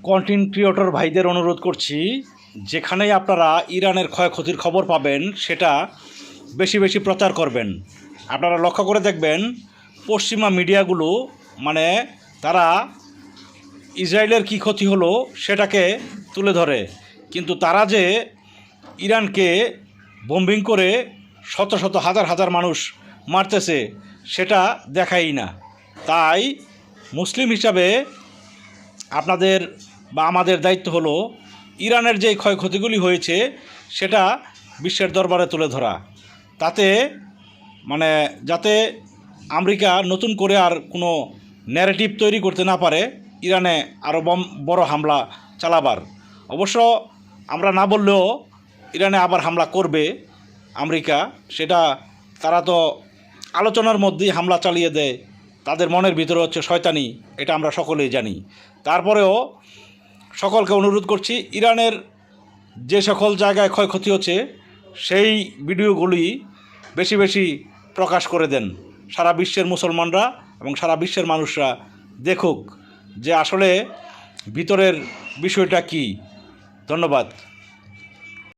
Content creator ভাইদের অনুরোধ করছি, যেখানেই আপনারা ইরানের ক্ষয়ক্ষতির খবর পাবেন সেটা বেশি বেশি প্রচার করবেন। আপনারা লক্ষ্য করে দেখবেন পশ্চিমা মিডিয়াগুলো মানে তারা ইসরায়েলের কী ক্ষতি হলো সেটাকে তুলে ধরে, কিন্তু তারা যে ইরানকে বোম্বিং করে শত শত হাজার হাজার মানুষ মারতেছে সেটা দেখাই না। তাই মুসলিম হিসাবে আপনাদের বা আমাদের দায়িত্ব হলো ইরানের যে ক্ষয়ক্ষতিগুলি হয়েছে সেটা বিশ্বের দরবারে তুলে ধরা, তাতে মানে যাতে আমেরিকা নতুন করে আর কোনো ন্যারেটিভ তৈরি করতে না পারে ইরানে আরও বড় হামলা চালাবার। অবশ্য আমরা না বললেও ইরানে আবার হামলা করবে আমেরিকা, সেটা তারা তো আলোচনার মধ্যেই হামলা চালিয়ে দেয়, তাদের মনের ভিতরে হচ্ছে শয়তানি, এটা আমরা সকলেই জানি। তারপরেও সকলকে অনুরোধ করছি ইরানের যে সকল জায়গায় ক্ষয়ক্ষতি হচ্ছে সেই ভিডিওগুলি বেশি বেশি প্রকাশ করে দেন, সারা বিশ্বের মুসলমানরা এবং সারা বিশ্বের মানুষরা দেখুক যে আসলে ভিতরের বিষয়টা কী। ধন্যবাদ।